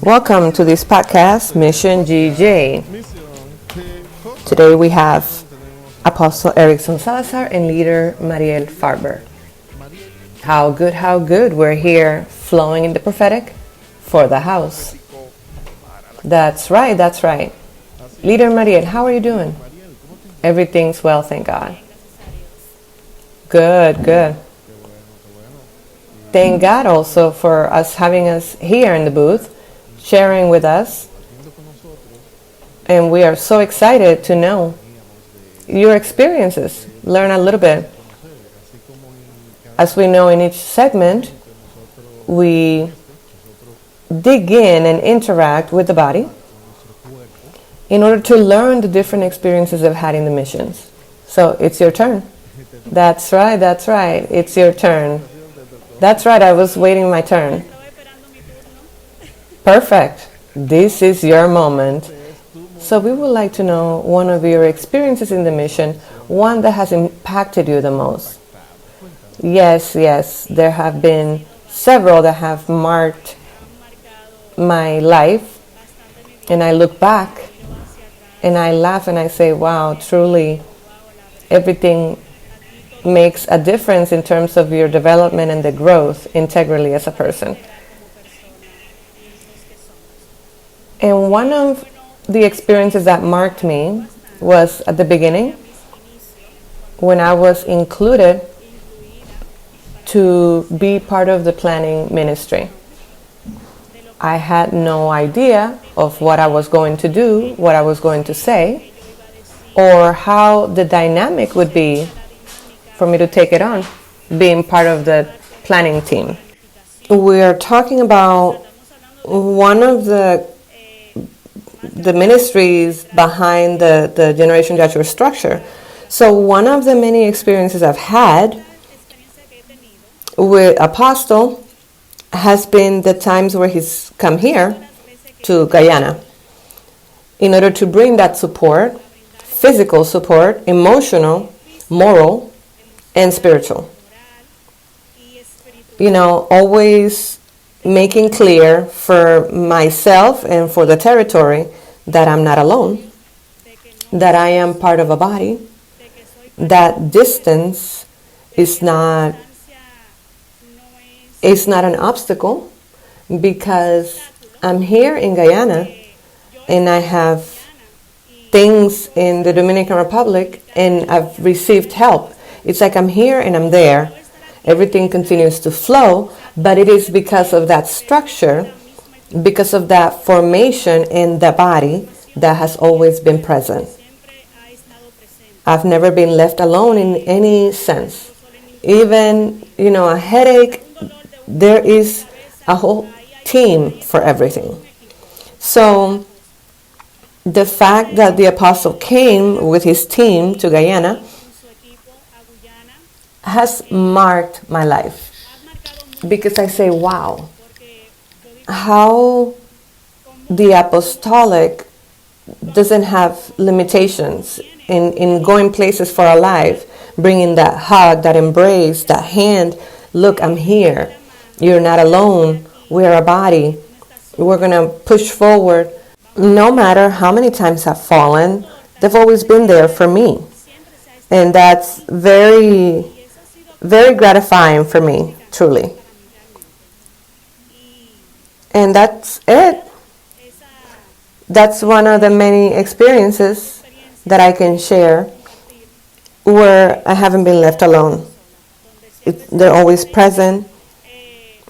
Welcome to this podcast, Mission GJ. Today we have Apostle Erickson Salazar and leader Mariel Farber. How good. We're here flowing in the prophetic for the house. That's right. Leader Mariel, how are you doing? Everything's well, thank God. Good. Thank God also for having us here in the booth, sharing with us. And we are so excited to know your experiences, learn a little bit. As we know, in each segment, we dig in and interact with the body in order to learn the different experiences I've had in the missions. So it's your turn. That's right. It's your turn. That's right, I was waiting my turn. Perfect. This is your moment. So we would like to know one of your experiences in the mission, one that has impacted you the most. Yes, there have been several that have marked my life, and I look back and I laugh and I say, wow, truly everything makes a difference in terms of your development and the growth integrally as a person. And one of the experiences that marked me was at the beginning when I was included to be part of the planning ministry. I had no idea of what I was going to do, what I was going to say, or how the dynamic would be for me to take it on, being part of the planning team. We are talking about one of the ministries behind the Generation Joshua structure. So one of the many experiences I've had with Apostle has been the times where he's come here to Guyana in order to bring that support, physical support, emotional, moral, and spiritual. Always making clear for myself and for the territory that I'm not alone, that I am part of a body, that distance is not an obstacle, because I'm here in Guyana and I have things in the Dominican Republic and I've received help. It's like I'm here and I'm there. Everything continues to flow, but it is because of that structure, because of that formation in the body that has always been present. I've never been left alone in any sense. Even, a headache, there is a whole team for everything. So the fact that the apostle came with his team to Guyana has marked my life, because I say, wow, how the apostolic doesn't have limitations in going places for our life, bringing that hug, that embrace, that hand. Look, I'm here. You're not alone. We're a body. We're going to push forward. No matter how many times I've fallen, they've always been there for me. And that's very, very gratifying for me, truly. And that's it. That's one of the many experiences that I can share where I haven't been left alone. They're always present.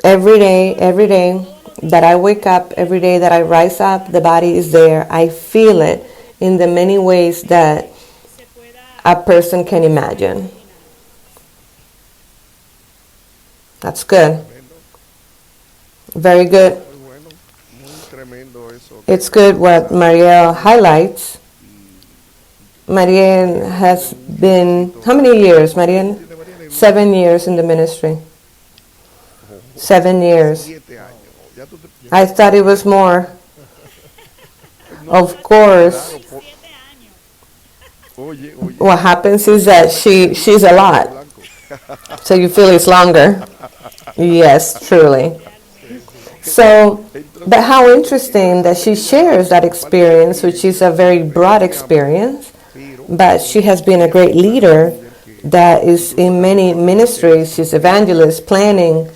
Every day that I wake up, every day that I rise up, the body is there. I feel it in the many ways that a person can imagine. That's good. Very good. It's good what Mariel highlights. Mariel has been, how many years, Mariel? 7 years in the ministry. 7 years. I thought it was more. Of course. What happens is that she's a lot. So you feel it's longer. Yes, truly. So, but how interesting that she shares that experience, which is a very broad experience, but she has been a great leader that is in many ministries. She's evangelist, planning,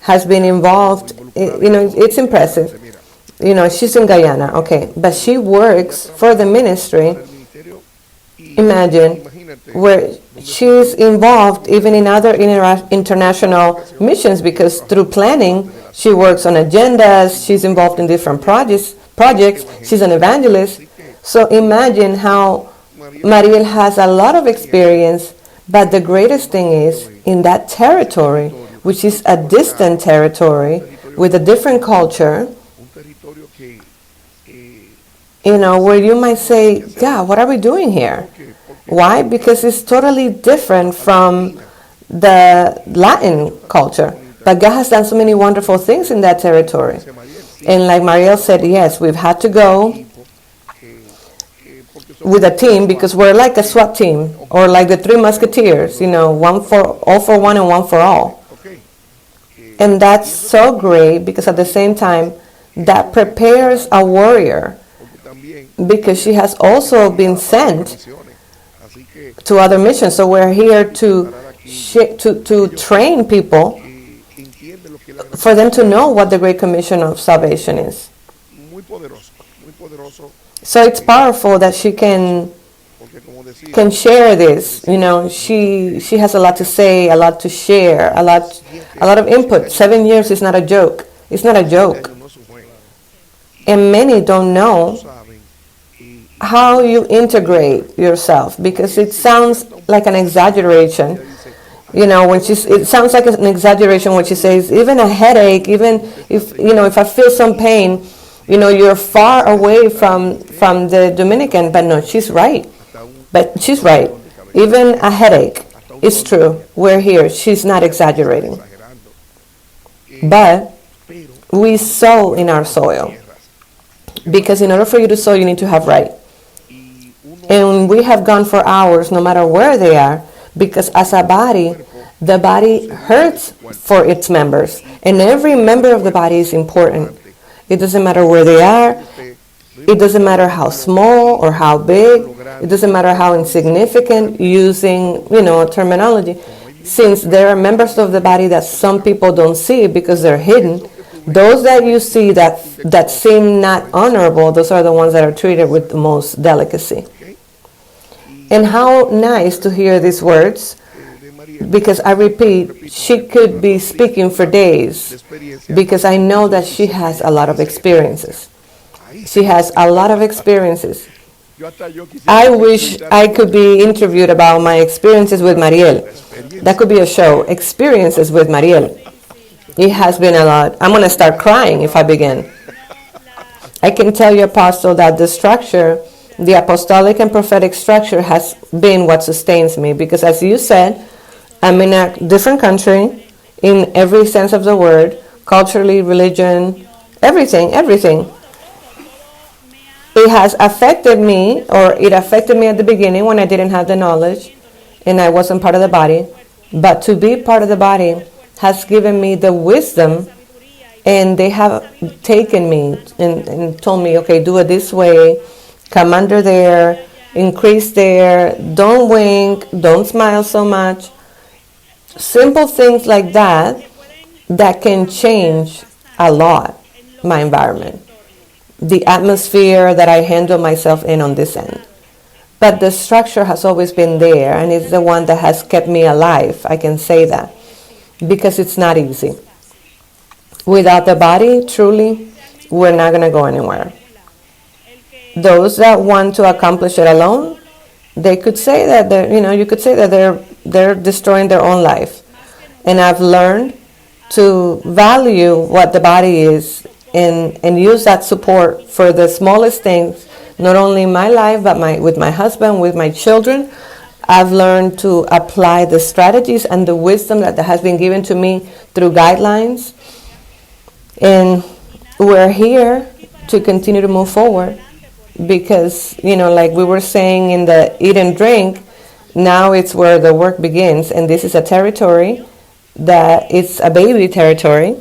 has been involved. It's impressive. She's in Guyana, okay, but she works for the ministry. Imagine where she's involved even in other international missions, because through planning she works on agendas, she's involved in different projects, she's an evangelist. So imagine how Mariel has a lot of experience, but the greatest thing is in that territory, which is a distant territory with a different culture, where you might say, God, what are we doing here? Why? Because it's totally different from the Latin culture. But God has done so many wonderful things in that territory. And like Mariel said, yes, we've had to go with a team, because we're like a SWAT team, or like the Three Musketeers, one for all for one and one for all. And that's so great, because at the same time, that prepares a warrior, because she has also been sent to other missions. So we're here to train people, for them to know what the Great Commission of Salvation is. So it's powerful that she can share this. She has a lot to say, a lot to share, a lot of input. 7 years is not a joke. It's not a joke. And many don't know how you integrate yourself, because it sounds like an exaggeration. It sounds like an exaggeration when she says, even a headache, even if I feel some pain, you're far away from the Dominican. But no, she's right. But she's right. Even a headache is true. We're here. She's not exaggerating. But we sow in our soil, because in order for you to sow, you need to have right. And we have gone for hours, no matter where they are, because as a body, the body hurts for its members. And every member of the body is important. It doesn't matter where they are. It doesn't matter how small or how big. It doesn't matter how insignificant, using, terminology. Since there are members of the body that some people don't see because they're hidden, those that you see that seem not honorable, those are the ones that are treated with the most delicacy. And how nice to hear these words, because I repeat, she could be speaking for days, because I know that she has a lot of experiences. She has a lot of experiences. I wish I could be interviewed about my experiences with Mariel. That could be a show, Experiences with Mariel. It has been a lot. I'm going to start crying if I begin. I can tell you, Apostle, that the structure, the apostolic and prophetic structure, has been what sustains me, because as you said, I'm in a different country in every sense of the word, culturally, religion, everything. It has affected me, or it affected me at the beginning when I didn't have the knowledge and I wasn't part of the body. But to be part of the body has given me the wisdom, and they have taken me and told me, okay, do it this way, come under there, increase there, don't wink, don't smile so much. Simple things like that can change a lot my environment, the atmosphere that I handle myself in on this end. But the structure has always been there, and it's the one that has kept me alive. I can say that, because it's not easy. Without the body, truly, we're not going to go anywhere. Those that want to accomplish it alone, they could say that you could say that they're destroying their own life. And I've learned to value what the body is, and use that support for the smallest things, not only in my life, but with my husband, with my children. I've learned to apply the strategies and the wisdom that has been given to me through guidelines. And we're here to continue to move forward, because, like we were saying in the eat and drink, now it's where the work begins. And this is a territory that it's a baby territory.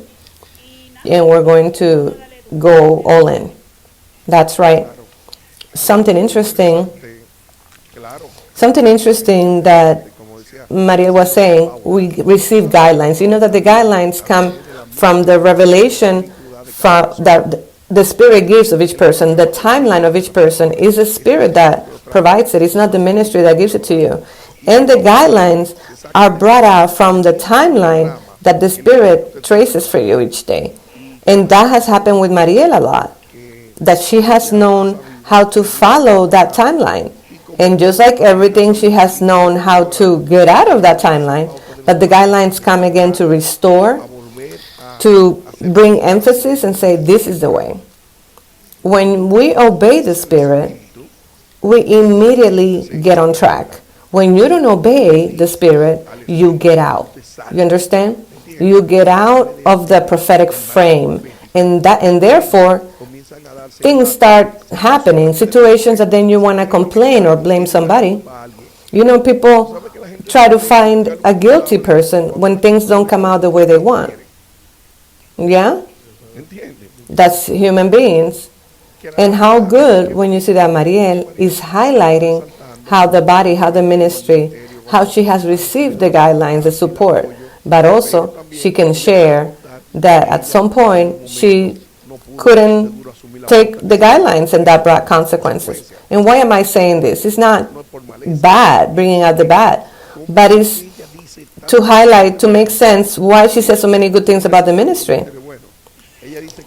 and we're going to go all in. That's right. Something interesting, something interesting that Maria was saying, we receive guidelines. You know that the guidelines come from the revelation that the Spirit gives of each person. The timeline of each person is the Spirit that provides it. It's not the ministry that gives it to you. And the guidelines are brought out from the timeline that the Spirit traces for you each day. And that has happened with Mariel a lot, that she has known how to follow that timeline. And just like everything, she has known how to get out of that timeline, but the guidelines come again to restore, to bring emphasis and say, this is the way. When we obey the Spirit, we immediately get on track. When you don't obey the Spirit, you get out. You understand? You get out of the prophetic frame. And therefore, things start happening, situations that then you want to complain or blame somebody. You know, people try to find a guilty person when things don't come out the way they want. Yeah? That's human beings. And how good when you see that Mariel is highlighting how the body, how the ministry, how she has received the guidelines, the support, but also she can share that at some point she couldn't take the guidelines and that brought consequences. And why am I saying this? It's not bad, bringing out the bad, but it's to highlight, to make sense why she says so many good things about the ministry.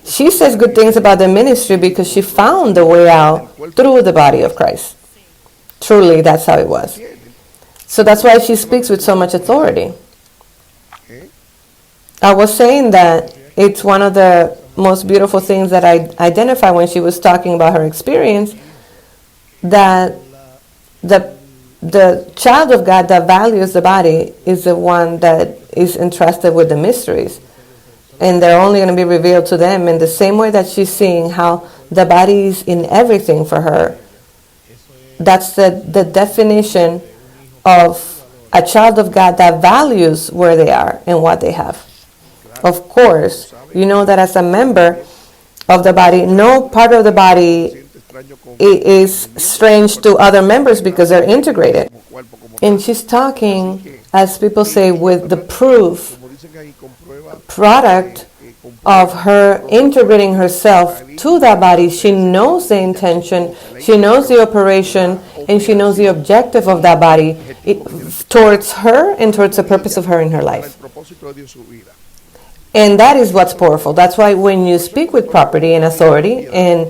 She says good things about the ministry because she found the way out through the body of Christ. Truly, that's how it was. So that's why she speaks with so much authority. I was saying that it's one of the most beautiful things that I identified when she was talking about her experience, that the child of God that values the body is the one that is entrusted with the mysteries. And they're only going to be revealed to them in the same way that she's seeing how the body is in everything for her. That's the definition of a child of God that values where they are and what they have. Of course, you know that as a member of the body, no part of the body is strange to other members because they're integrated. And she's talking, as people say, with the proof product of her integrating herself to that body. She knows the intention, she knows the operation, and she knows the objective of that body towards her and towards the purpose of her in her life. And that is what's powerful. That's why when you speak with property and authority, and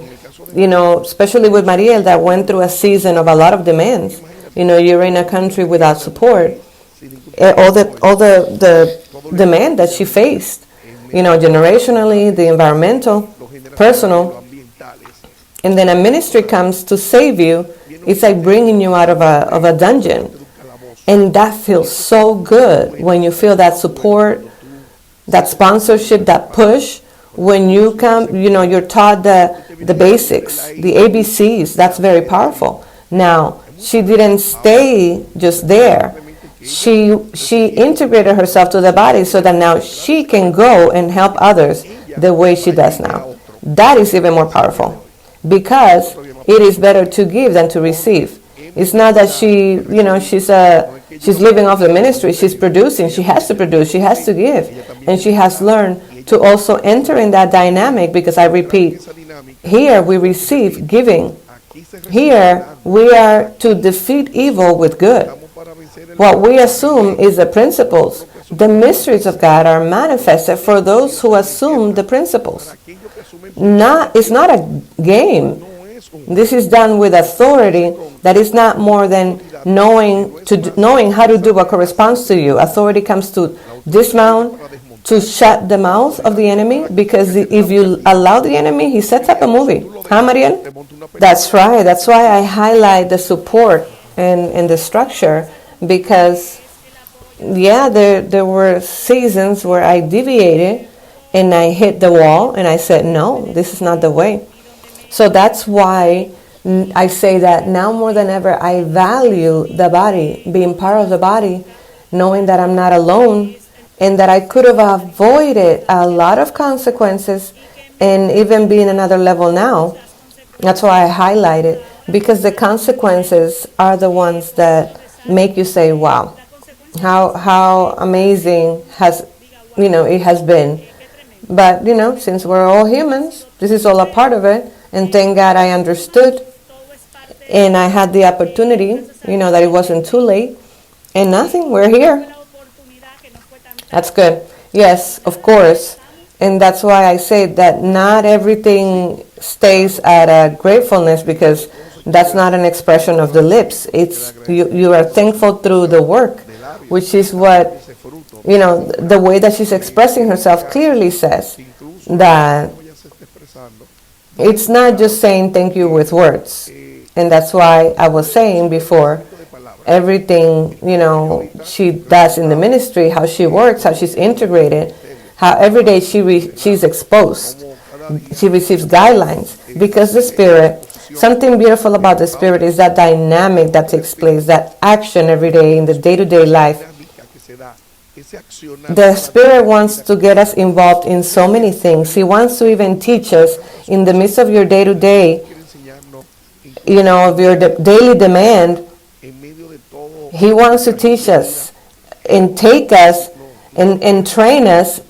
especially with Mariel that went through a season of a lot of demands. You're in a country without support. All the demand that she faced, generationally, the environmental, personal, and then a ministry comes to save you. It's like bringing you out of a dungeon, and that feels so good when you feel that support, that sponsorship, that push. When you come, you're taught the basics, the ABCs. That's very powerful. Now, she didn't stay just there. She integrated herself to the body so that now she can go and help others the way she does now. That is even more powerful because it is better to give than to receive. It's not that she's living off the ministry. She's producing. She has to produce. She has to give. And she has learned to also enter in that dynamic because I repeat, here we receive giving. Here we are to defeat evil with good. What we assume is the principles. The mysteries of God are manifested for those who assume the principles. It's not a game. This is done with authority. That is not more than knowing how to do what corresponds to you. Authority comes to dismount, to shut the mouth of the enemy, because if you allow the enemy, he sets up a movie. Huh, Mariel? That's right. That's why I highlight the support and the structure, because, there were seasons where I deviated and I hit the wall and I said, no, this is not the way. So that's why I say that now more than ever, I value the body, being part of the body, knowing that I'm not alone, and that I could have avoided a lot of consequences and even be in another level now. That's why I highlight it, because the consequences are the ones that make you say, wow, how amazing it has been. But since we're all humans, this is all a part of it, and thank God I understood, and I had the opportunity, that it wasn't too late, and nothing, we're here. That's good. Yes, of course. And that's why I say that not everything stays at a gratefulness, because that's not an expression of the lips. It's you are thankful through the work, which is what, the way that she's expressing herself clearly says that it's not just saying thank you with words. And that's why I was saying before, everything, she does in the ministry, how she works, how she's integrated, how every day she's exposed. She receives guidelines, because the Spirit, something beautiful about the Spirit is that dynamic that takes place, that action every day in the day-to-day life. The Spirit wants to get us involved in so many things. He wants to even teach us in the midst of your day-to-day, of your daily demand. He wants to teach us and take us and train us,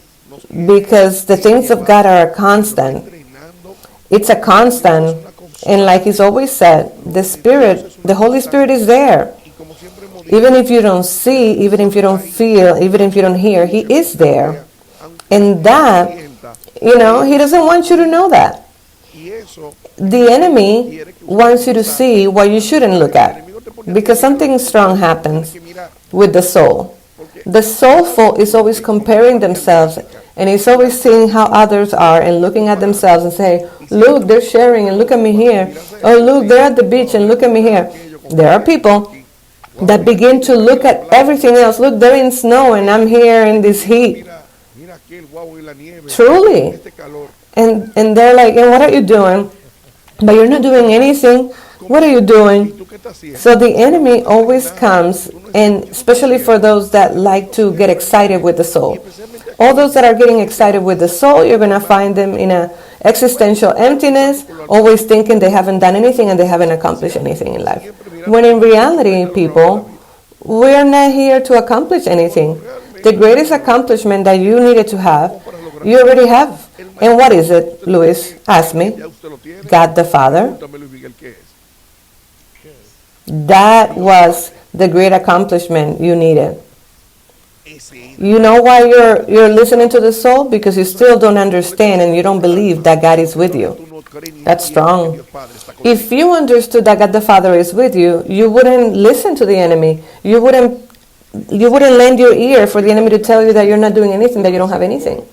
because the things of God are a constant. It's a constant. And like he's always said, the Holy Spirit is there. Even if you don't see, even if you don't feel, even if you don't hear, he is there. And that, he doesn't want you to know that. The enemy wants you to see what you shouldn't look at, because something strong happens with the soul. The soulful is always comparing themselves, and it's always seeing how others are and looking at themselves and say, look, they're sharing, and look at me here. Oh, look, they're at the beach, and look at me here. There are people that begin to look at everything else. Look, they're in snow, and I'm here in this heat. Truly. And they're like, and what are you doing? But you're not doing anything. What are you doing? So the enemy always comes, and especially for those that like to get excited with the soul. All those that are getting excited with the soul, you're going to find them in a existential emptiness, always thinking they haven't done anything and they haven't accomplished anything in life. When in reality, people, we're not here to accomplish anything. The greatest accomplishment that you needed to have, you already have. And what is it, Luis? Ask me. God the Father. That was the great accomplishment you needed. You know why you're listening to the soul? Because you still don't understand and you don't believe that God is with you. That's strong. If you understood that God the Father is with you, you wouldn't listen to the enemy. You wouldn't lend your ear for the enemy to tell you that you're not doing anything, that you don't have anything.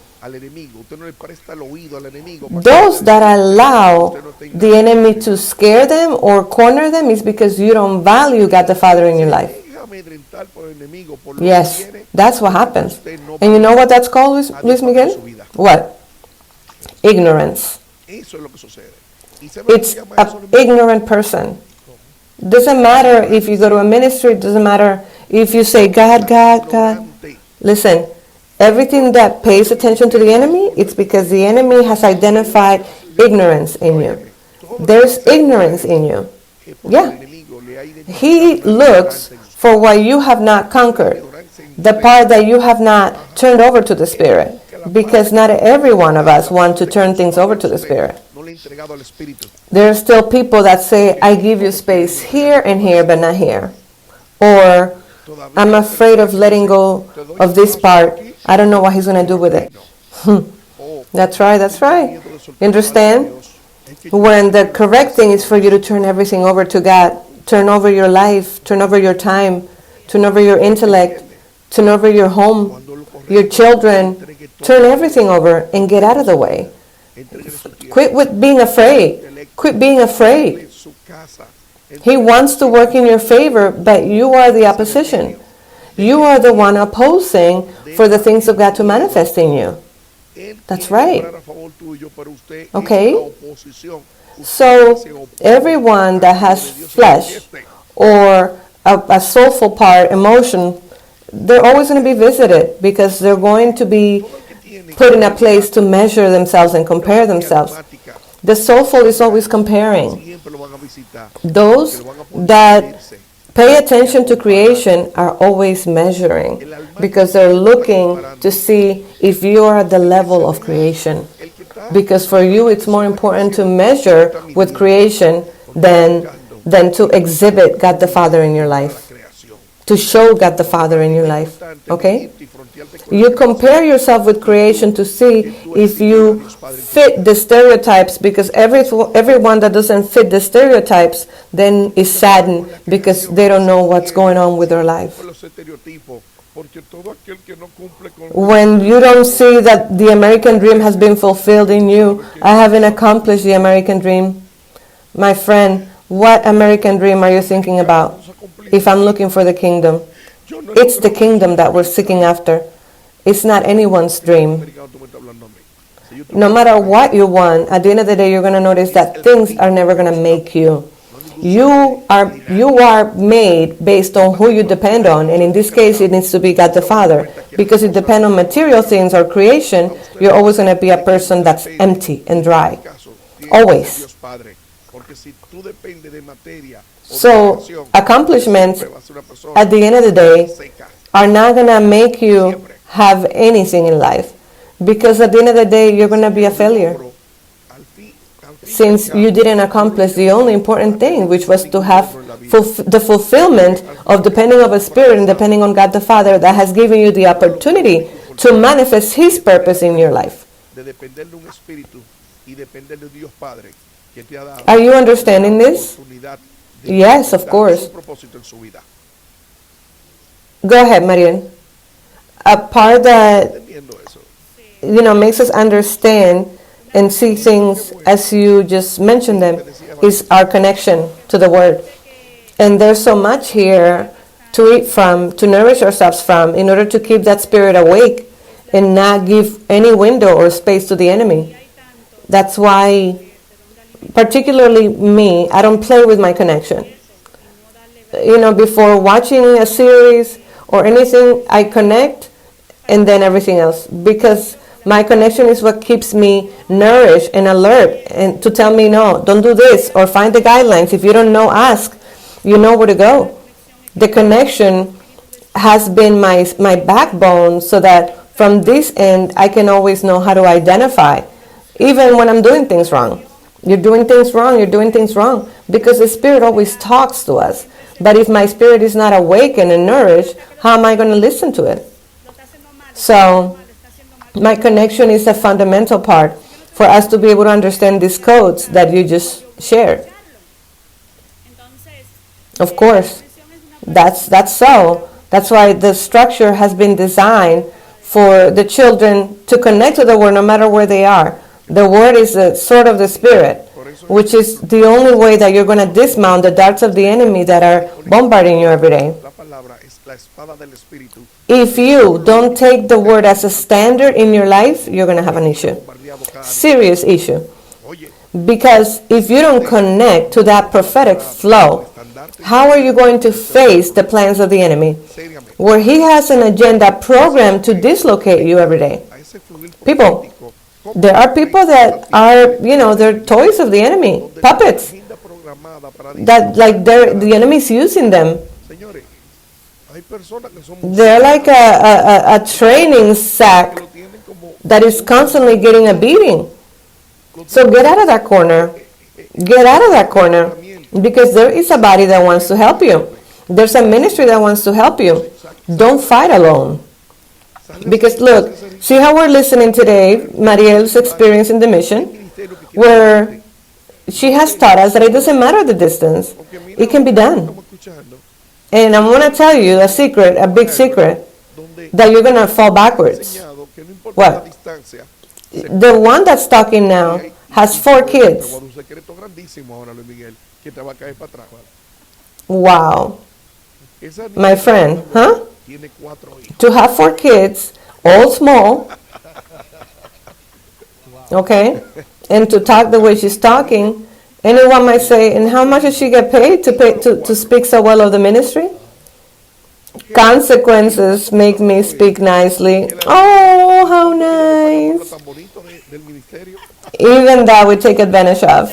Those that allow the enemy to scare them or corner them is because you don't value God the Father in your life. Yes, that's what happens. And you know what that's called, Luis Miguel? What? Ignorance. It's an ignorant person. Doesn't matter if you go to a ministry, it doesn't matter if you say, God, God, God. Listen, everything that pays attention to the enemy, it's because the enemy has identified ignorance in you. There's ignorance in you. Yeah. He looks for what you have not conquered, the part that you have not turned over to the Spirit, because not every one of us want to turn things over to the Spirit. There are still people that say, I give you space here and here, but not here. Or, I'm afraid of letting go of this part. I don't know what he's going to do with it. That's right, that's right. You understand? When the correct thing is for you to turn everything over to God, turn over your life, turn over your time, turn over your intellect, turn over your home, your children, turn everything over and get out of the way. Quit with being afraid. Quit being afraid. He wants to work in your favor, but you are the opposition. You are the one opposing for the things of God to manifest in you. That's right. Okay? So, everyone that has flesh or a soulful part, emotion, they're always going to be visited because they're going to be Todo el que tiene put in a place to measure themselves and compare themselves. automática, The soulful is always comparing. siempre lo van a visitar. Those Porque lo van a poner a that medirse. pay attention to creation are always measuring because they're looking to see if you are at the level of creation. El que está Because for you, it's more important to measure with creation than to exhibit God the Father in your la life, creación. to show God the Father in your life. Importante Okay? medirte y frontearte con You la compare yourself with creation to see if you fit the stereotypes, because everyone that doesn't fit the stereotypes then is saddened because they don't know what's going on with their life. con los estereotipos, porque todo aquel que no cumple con When you don't see that the American dream has been fulfilled in you, I haven't accomplished the American dream. My friend, what American dream are you thinking about? If I'm looking for the kingdom, yo no it's the kingdom that we're seeking after. It's not anyone's dream. americano, tú me estás hablando a mí. Si yo te- No matter what you want, at the end of the day, you're going to notice that things are never going to make you. You are made based on who you depend on, and in this case, it needs to be God the Father. Because if you depend on material things or creation, you're always going to be a person that's empty and dry. caso, tiene Always. que ser Dios Padre, porque si tú dependes de materia o de So, creación, accomplishments siempre vas a ser una persona at the end of the day seca. are not going to make you have anything in life. Because at the end of the day, you're going to be a failure. Pero al fin Since you didn't accomplish the only important thing, which was to have the fulfillment of depending on a spirit and depending on God the Father that has given you the opportunity to manifest His purpose in your life. de depender de un espíritu y depender de Dios Padre que te ha dado Are you understanding this? oportunidad Yes, of dar course. su propósito en su vida. Go ahead, Marian. A part that Entendiendo eso. makes us understand and see things as you just mentioned them is our connection to the Word. And there's so much here to eat from, to nourish ourselves from, in order to keep that spirit awake and not give any window or space to the enemy. That's why, particularly me, I don't play with my connection. Before watching a series or anything, I connect and then everything else. Because my connection is what keeps me nourished and alert and to tell me, no, don't do this, or find the guidelines. If you don't know, ask. You know where to go. The connection has been my backbone so that from this end, I can always know how to identify, even when I'm doing things wrong. You're doing things wrong, you're doing things wrong, because the Spirit always talks to us. But if my spirit is not awakened and nourished, how am I going to listen to it? So, my connection is a fundamental part for us to be able to understand these codes that you just shared. Of course, that's so. That's why the structure has been designed for the children to connect to the Word no matter where they are. The Word is the sword of the Spirit, which is the only way that you're going to dismount the darts of the enemy that are bombarding you every day. La palabra es la espada del espíritu. If you don't take the Word as a standard in your life, you're going to have an issue. Bombardeado cada día. Serious issue. Oye, Because if you don't connect to that prophetic flow, how are you going to face the plans of the enemy? seriamente, Where he has an agenda programmed to dislocate you every day. a ese fluir People, profético, there are people that are, they're toys of the enemy, puppets, agenda programada para that like the enemy's using them. señores, hay personas que son They're like a training sack lo tienen como that is constantly getting a beating. So get out of that corner. Get out of that corner. Because there is a body that wants to help you. There's a ministry that wants to help you. Don't fight alone. Because look, see how we're listening today, Mariel's experience in the mission, ministerio que quiere where she has taught us that it doesn't matter the distance. porque mira, It can be done. estamos escuchando And I'm going to tell you a secret, a big secret, donde that you're going to fall backwards. enseñado que no importa What? la distancia, The one that's talking now has 4 te kids. voy a dar un secreto grandísimo ahora, Luis Miguel, que te va a caer para atrás. ¿vale? Wow. Esa niña My friend, huh? tiene 4 hijos. To have 4 kids, all small, okay, and to talk the way she's talking, anyone might say, and how much does she get paid to speak so well of the ministry? Consequences make me speak nicely. Oh, how Lo nice. tan bonito del ministerio. Even that we take advantage of.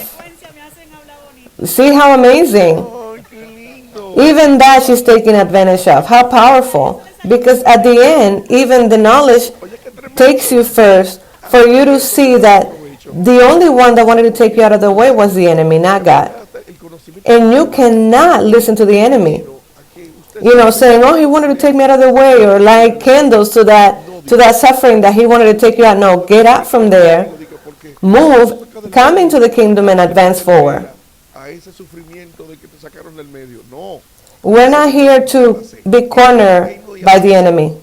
See how amazing. Ay, qué lindo. Even that she's taking advantage of. How powerful. Because at the end, even the knowledge Oye, qué tremendo. takes you first for you to see that the only one that wanted to take you out of the way was the enemy, not God. Hasta el conocimiento. And you cannot listen to the enemy. Aquí usted You know, saying, "Oh, he wanted to take me out of the way," or light candles to that suffering that he wanted to take you out. No, get out from there, lo digo porque move, come into the kingdom, and advance forward. a ese sufrimiento de que te sacaron del medio. No. We're not here to be cornered by the enemy.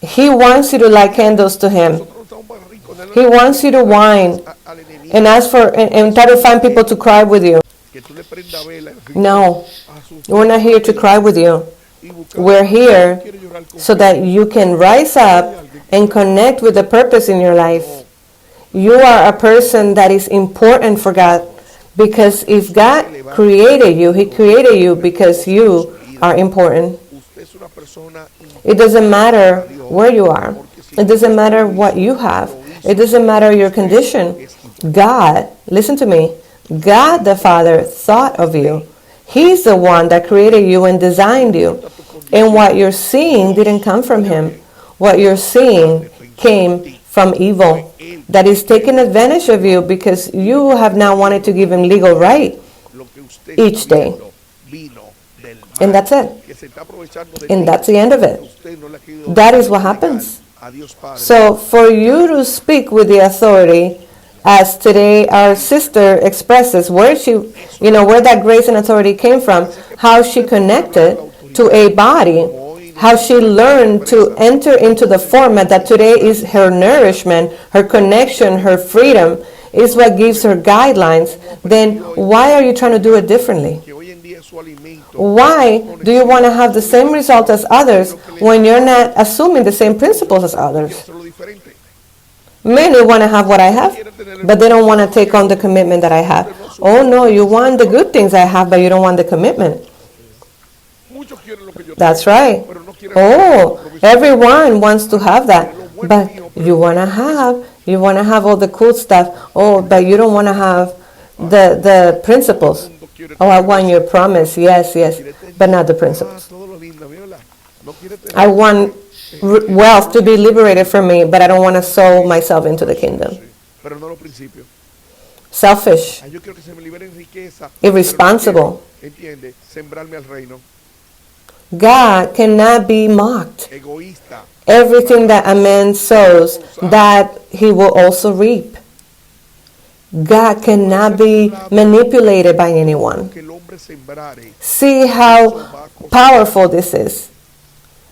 He wants you to light candles to him. Nosotros no estamos para ricos. He wants you to whine Al enemigo and ask for and try to find people to cry with you. que tú le prendas vela No, a sus we're not here to cry with you. y buscar. We're here Quiere llorar con so that you can rise up and connect with the purpose in your life. You are a person that is important for God, because if God created you, He created you because you are important. usted es una persona It doesn't matter where you are. It doesn't matter what you have. It doesn't matter your condition. God, listen to me, God the Father thought of you. He's the one that created you and designed you. And what you're seeing didn't come from Him. What you're seeing came from evil that is taking advantage of you because you have now wanted to give Him legal right. lo que usted Each está day. viendo vino del mal, And that's it. que se está aprovechando de And ti, that's the end of it. usted no le ha querido That is what explicar happens. a Dios Padre. So for you to speak with the authority, as today our sister expresses, where she, where that grace and authority came from, how she connected to a body, how she learned to enter into the format that today is her nourishment, her connection, her freedom, is what gives her guidelines, then why are you trying to do it differently? que hoy en día es su alimento. Why do you want to have the same result as others when you're not assuming the same principles as others? Hacerlo diferente. Many want to have what I have, but they don't want to take on the commitment that I have. Oh no, you want the good things I have, but you don't want the commitment. Muchos quieren lo que yo That's tengo, right. pero no quieren Oh, lo que everyone wants to have that, but you want to have all the cool stuff. Oh, but you don't want to have the principles. Oh, I want your promise. Yes, yes, but not the principles. todo lo lindo, mírala. No quiere tener I want wealth to be liberated from me, but I don't want to sow myself into the kingdom. pero no los principios. Selfish, Ah, yo quiero que se me liberen riqueza. irresponsible. Entiende, sembrarme al reino. God cannot be mocked. Egoísta. Everything that a man sows, that he will also reap. God cannot be manipulated by anyone. Que el hombre sembrare. See how powerful this is.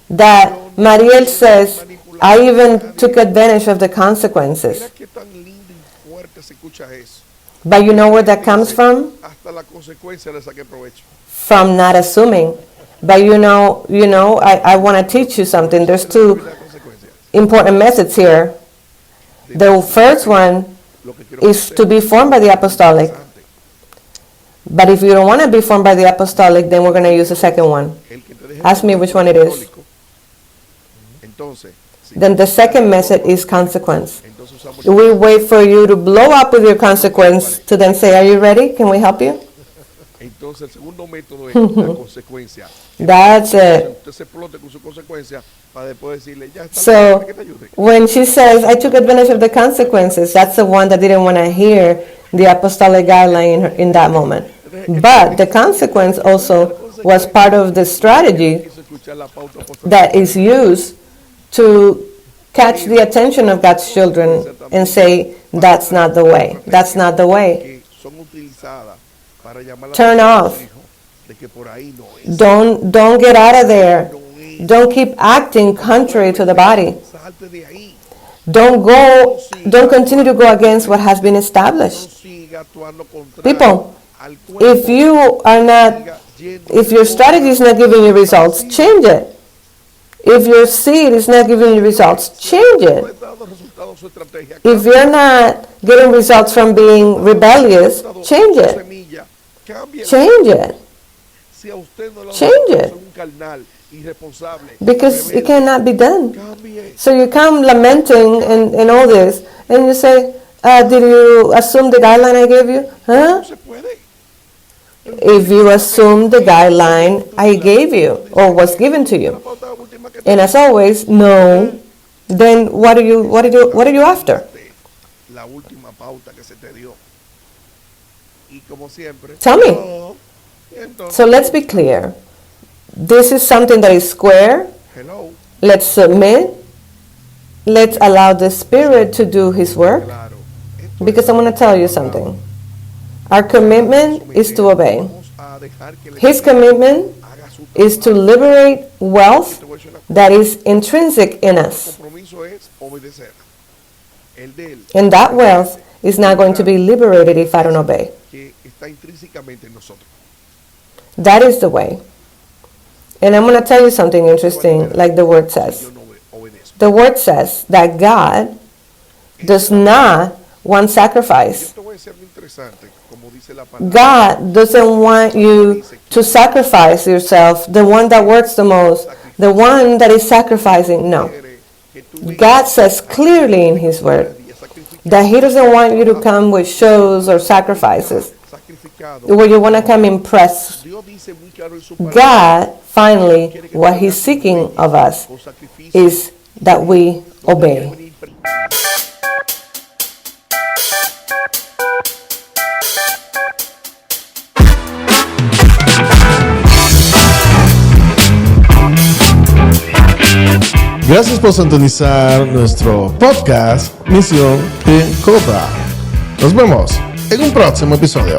That Mariel says, I even took advantage of the Mira consequences. qué tan lindo y fuerte se escucha eso. But you know where that comes from? Hasta la consecuencia le saqué provecho. From not assuming. But I want to teach you something. There's two La consecuencia. important methods here. The first one Lo que quiero is to be formed by the apostolic. But if you don't want to be formed by the apostolic, then we're going to use the second one. el que te deje Ask me which one it is. católico. Entonces, sí, Then the second method is consequence. entonces usamos We wait for you to blow up with your consequence to then say, are you ready? Can we help you? entonces el segundo método es la consecuencia. That's it. Usted se explote con su consecuencia para después decirle, ya está, So que te ayude. when she says, I took advantage of the consequences, that's the one that didn't want to hear the apostolic guideline in that moment. But the consequence also was part of the strategy Quiso escuchar la pauta apostólica. that is used to catch the attention of God's children and say, that's not the way. That's not the way. Que son utilizadas para llamar la Turn atención off. del hijo de que por ahí no es. Don't get out of there. Don't keep acting contrary to the body. Salte de ahí. Don't continue to go against what has been No established. siga actuando contrario People, al cuerpo. if you are not, Siga yendo if your strategy is not giving you results, change it. If your seed is not giving you results, change no it. le está dando resultados su estrategia. If you're not getting results from being rebellious, change it. Semilla, cámbiela. Change it. Si a usted no le da Change resultados it. en un carnal, irresponsable. because it rebelde. cannot be done. Cambie. So you come lamenting and all this, and you say, did you assume the guideline I gave you? Huh? No se puede. If you assume the guideline I gave you or was given to La you, pauta última que te and as always, no, then what are you after? La última pauta que se te dio. Y como siempre. Tell me. No. Y entonces, So let's be clear. This is something that is square. hello. Let's submit. Let's allow the Spirit to do His work. Claro. Esto Because es I'm going to tell you something. Our commitment is to obey. Vamos a dejar que el His Espíritu commitment haga su is to trabajo. liberate wealth Te voy a decir una cosa. that is intrinsic in El us. compromiso es obedecer. El de él. And that wealth is not going to be liberated if I don't obey. Que está intrínsecamente en nosotros. That is the way. And I'm going to tell you something interesting, like the word Yo says. no obedezco. The word says that God does not want Yo sacrifice. te voy a decir algo interesante, como dice la palabra. God doesn't want you to sacrifice yourself, the one that works the most, the one that is sacrificing. No. Quiere que tú vengas God says clearly in His Word y sacrificado, that He doesn't want you to come with shows or sacrifices sacrificado. where you want to come impress. Dios dice muy claro en su palabra, God, finally, what He's seeking of us con sacrificio, is that we donde quiere obey. venir Gracias por sintonizar nuestro podcast Misión de Cobra. Nos vemos en un próximo episodio.